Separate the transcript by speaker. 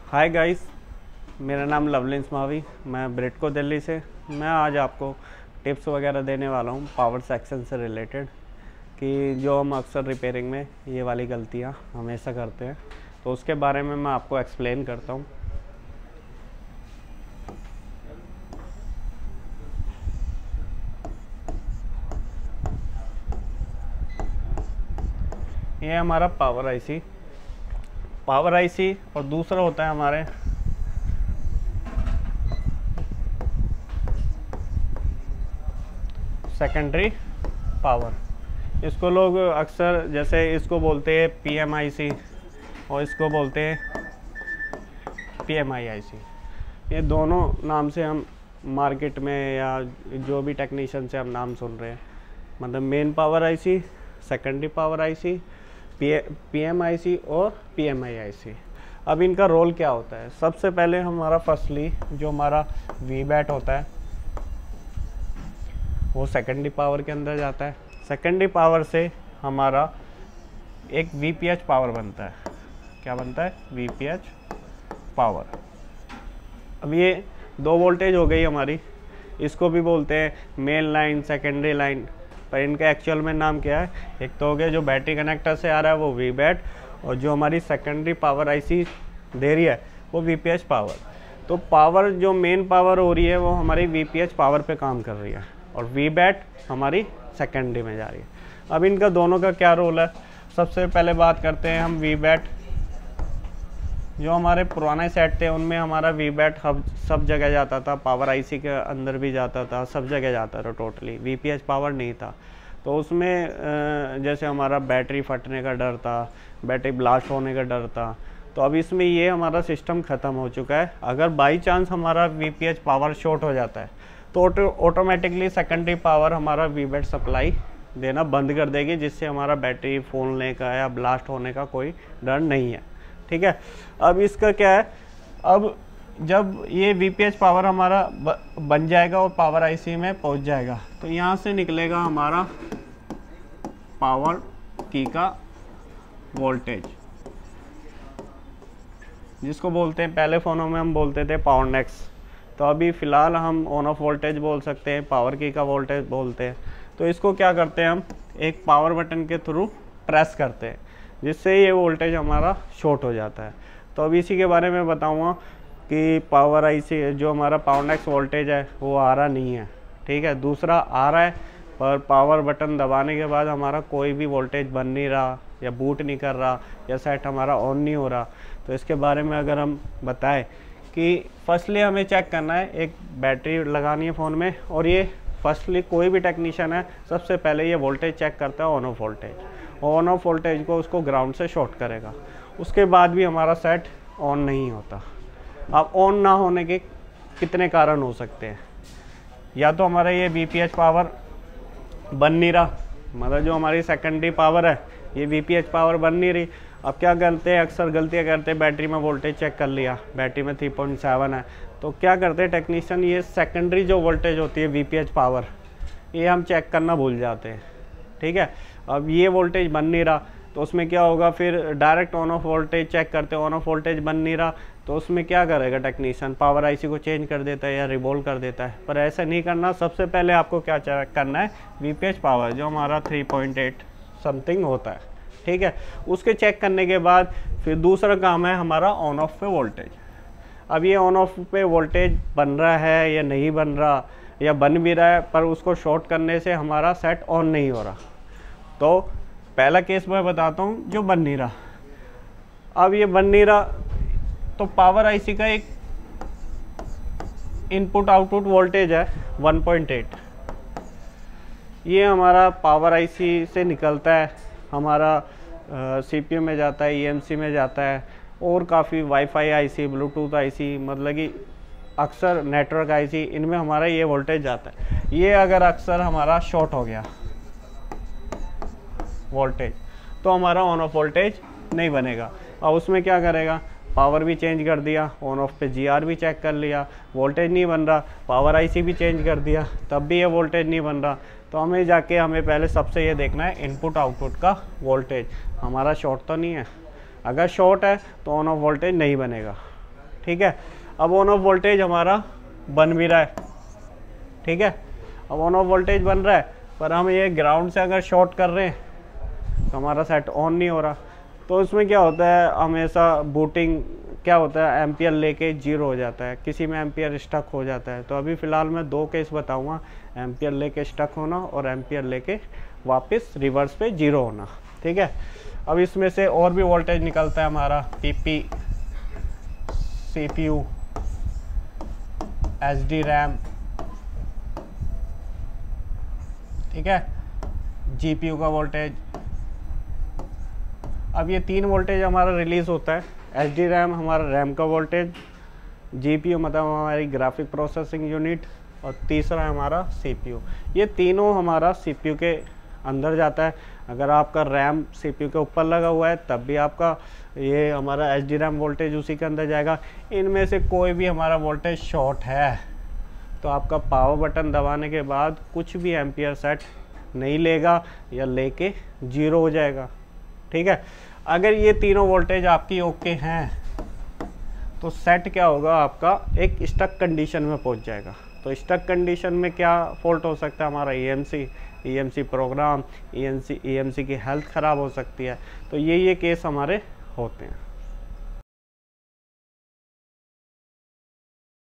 Speaker 1: Hi guys, मेरा नाम लवलिंस मावी, मैं ब्रिडको दिल्ली से। मैं आज आपको टिप्स वगैरह देने वाला हूँ पावर सेक्शन से रिलेटेड, कि जो हम अक्सर रिपेयरिंग में ये वाली गलतियाँ हमेशा करते हैं, तो उसके बारे में मैं आपको एक्सप्लेन करता हूँ। ये हमारा पावर आईसी और दूसरा होता है हमारे सेकेंडरी पावर। इसको लोग अक्सर जैसे इसको बोलते हैं पीएमआईसी और इसको बोलते हैं पीएमआईआईसी। ये दोनों नाम से हम मार्केट में या जो भी टेक्नीशियन से हम नाम सुन रहे हैं, मतलब main power IC, secondary power IC, PMIC और पीएमआईआईसी। अब इनका रोल क्या होता है? सबसे पहले हमारा फर्स्टली जो हमारा वीबैट होता है वो सेकेंडरी पावर के अंदर जाता है। सेकेंडरी पावर से हमारा एक वीपीएच पावर बनता है। क्या बनता है? VPH power. अब ये दो वोल्टेज हो गई हमारी, इसको भी बोलते हैं मेन लाइन, सेकेंडरी लाइन, पर इनका एक्चुअल में नाम क्या है? एक तो हो गया जो बैटरी कनेक्टर से आ रहा है वो वीबैट, और जो हमारी सेकेंडरी पावर आईसी दे रही है वो वीपीएच पावर। तो पावर जो मेन पावर हो रही है वो हमारी वीपीएच पावर पे काम कर रही है और वीबैट हमारी सेकेंडरी में जा रही है। अब इनका दोनों का क्या रोल है? सबसे पहले बात करते हैं हम वीबैट। जो हमारे पुराने सेट थे उनमें हमारा वीबैट सब जगह जाता था, पावर आईसी के अंदर भी जाता था, सब जगह जाता था टोटली, वीपीएच पावर नहीं था। तो उसमें जैसे हमारा बैटरी फटने का डर था, बैटरी ब्लास्ट होने का डर था। तो अब इसमें ये हमारा सिस्टम ख़त्म हो चुका है। अगर बाई चांस हमारा वीपीएच पावर शॉर्ट हो जाता है तो ऑटोमेटिकली सेकेंडरी पावर हमारा वीबैट सप्लाई देना बंद कर देगी, जिससे हमारा बैटरी फूलने का या ब्लास्ट होने का कोई डर नहीं है। ठीक है। अब इसका क्या है? अब जब ये वीपीएच पावर हमारा बन जाएगा और पावर आईसी में पहुंच जाएगा, तो यहाँ से निकलेगा हमारा पावर की का वोल्टेज, जिसको बोलते हैं, पहले फ़ोनों में हम बोलते थे पावर नेक्स, तो अभी फ़िलहाल हम ऑन ऑफ वोल्टेज बोल सकते हैं, पावर की का वोल्टेज बोलते हैं। तो इसको क्या करते हैं हम? एक पावर बटन के थ्रू प्रेस करते हैं, जिससे ये वोल्टेज हमारा शॉर्ट हो जाता है। तो अब इसी के बारे में बताऊंगा कि पावर आईसी जो हमारा पावर नेक्स वोल्टेज है वो आ रहा नहीं है। ठीक है। दूसरा आ रहा है पर पावर बटन दबाने के बाद हमारा कोई भी वोल्टेज बन नहीं रहा या बूट नहीं कर रहा या सेट हमारा ऑन नहीं हो रहा। तो इसके बारे में अगर हम बताएं कि फर्स्टली हमें चेक करना है, एक बैटरी लगानी है फ़ोन में, और ये फर्स्टली कोई भी टेक्नीशियन है सबसे पहले ये वोल्टेज चेक करता है, on off voltage. On off voltage को उसको ग्राउंड से शॉर्ट करेगा। उसके बाद भी हमारा सेट ऑन नहीं होता। अब ऑन ना होने के कितने कारण हो सकते हैं? या तो हमारा ये वीपीएच पावर बन नहीं रहा, मतलब जो हमारी सेकेंडरी पावर है ये वीपीएच पावर बन नहीं रही। अब क्या करते हैं? अक्सर गलतियाँ करते हैं, बैटरी में वोल्टेज चेक कर लिया, बैटरी में 3.7 है, तो क्या करते हैं टेक्नीशियन, ये सेकेंडरी जो वोल्टेज होती है वीपीएच पावर, ये हम चेक करना भूल जाते हैं। ठीक है। अब ये वोल्टेज बन नहीं रहा तो उसमें क्या होगा? फिर direct on off voltage check करते हैं, ऑन ऑफ वोल्टेज बन नहीं रहा तो उसमें क्या करेगा टेक्नीशियन? पावर आईसी को चेंज कर देता है या रिवोल्व कर देता है। पर ऐसा नहीं करना। सबसे पहले आपको क्या चेक करना है? वीपीएच पावर जो हमारा 3.8 समथिंग होता है। ठीक है। उसके चेक करने के बाद फिर दूसरा काम है हमारा ऑन ऑफ पे वोल्टेज। अब ये ऑन ऑफ पे वोल्टेज बन रहा है या नहीं बन रहा, या बन भी रहा है पर उसको शॉर्ट करने से हमारा सेट ऑन नहीं हो रहा। तो पहला केस मैं बताता हूँ जो बन नहीं रहा। अब ये बन नहीं रहा तो पावर आईसी का एक इनपुट आउटपुट वोल्टेज है 1.8। ये हमारा पावर आईसी से निकलता है, हमारा सीपीयू में जाता है, ईएमसी में जाता है, और काफ़ी वाईफाई आईसी, ब्लूटूथ आईसी, मतलब कि अक्सर नेटवर्क आईसी, इनमें हमारा ये वोल्टेज जाता है। ये अगर अक्सर हमारा शॉर्ट हो गया वोल्टेज तो हमारा ऑन ऑफ वोल्टेज नहीं बनेगा। और उसमें क्या करेगा? पावर भी चेंज कर दिया, ऑन ऑफ पे जीआर भी चेक कर लिया, वोल्टेज नहीं बन रहा, पावर आईसी भी चेंज कर दिया, तब भी ये वोल्टेज नहीं बन रहा। तो हमें पहले सबसे ये देखना है इनपुट आउटपुट का वोल्टेज हमारा शॉर्ट तो नहीं है। अगर शॉर्ट है तो ऑन ऑफ वोल्टेज नहीं बनेगा। ठीक है। अब ऑन ऑफ वोल्टेज हमारा बन भी रहा है, ठीक है। अब ऑन ऑफ वोल्टेज बन रहा है, पर हम ये ग्राउंड से अगर शॉर्ट कर रहे हैं तो हमारा सेट ऑन नहीं हो रहा। तो इसमें क्या होता है, हमेशा बूटिंग क्या होता है, एम्पियर लेके 0 हो जाता है, किसी में एम्पियर स्टक हो जाता है। तो अभी फ़िलहाल मैं 2 केस बताऊंगा, एम्पियर लेके स्टक होना और एम्पियर लेके वापस रिवर्स पे 0 होना, ठीक है। अब इसमें से और भी वोल्टेज निकलता है हमारा, पीपी, CPU, SD रैम, ठीक है, GPU का वोल्टेज। अब ये 3 वोल्टेज हमारा रिलीज़ होता है। SD रैम हमारा रैम का वोल्टेज, GPU मतलब हमारी ग्राफिक प्रोसेसिंग यूनिट, और तीसरा है हमारा CPU। ये तीनों हमारा CPU के अंदर जाता है। अगर आपका रैम CPU के ऊपर लगा हुआ है तब भी आपका ये हमारा SD रैम वोल्टेज उसी के अंदर जाएगा। इनमें से कोई भी हमारा वोल्टेज शॉर्ट है तो आपका पावर बटन दबाने के बाद कुछ भी एम्पियर सेट नहीं लेगा या लेके 0 हो जाएगा, ठीक है। अगर ये तीनों वोल्टेज आपकी ओके हैं तो सेट क्या होगा, आपका एक स्टक कंडीशन में पहुंच जाएगा। तो स्टक कंडीशन में क्या फॉल्ट हो सकता है, हमारा EMC प्रोग्राम, EMC की हेल्थ ख़राब हो सकती है। तो ये केस हमारे होते हैं।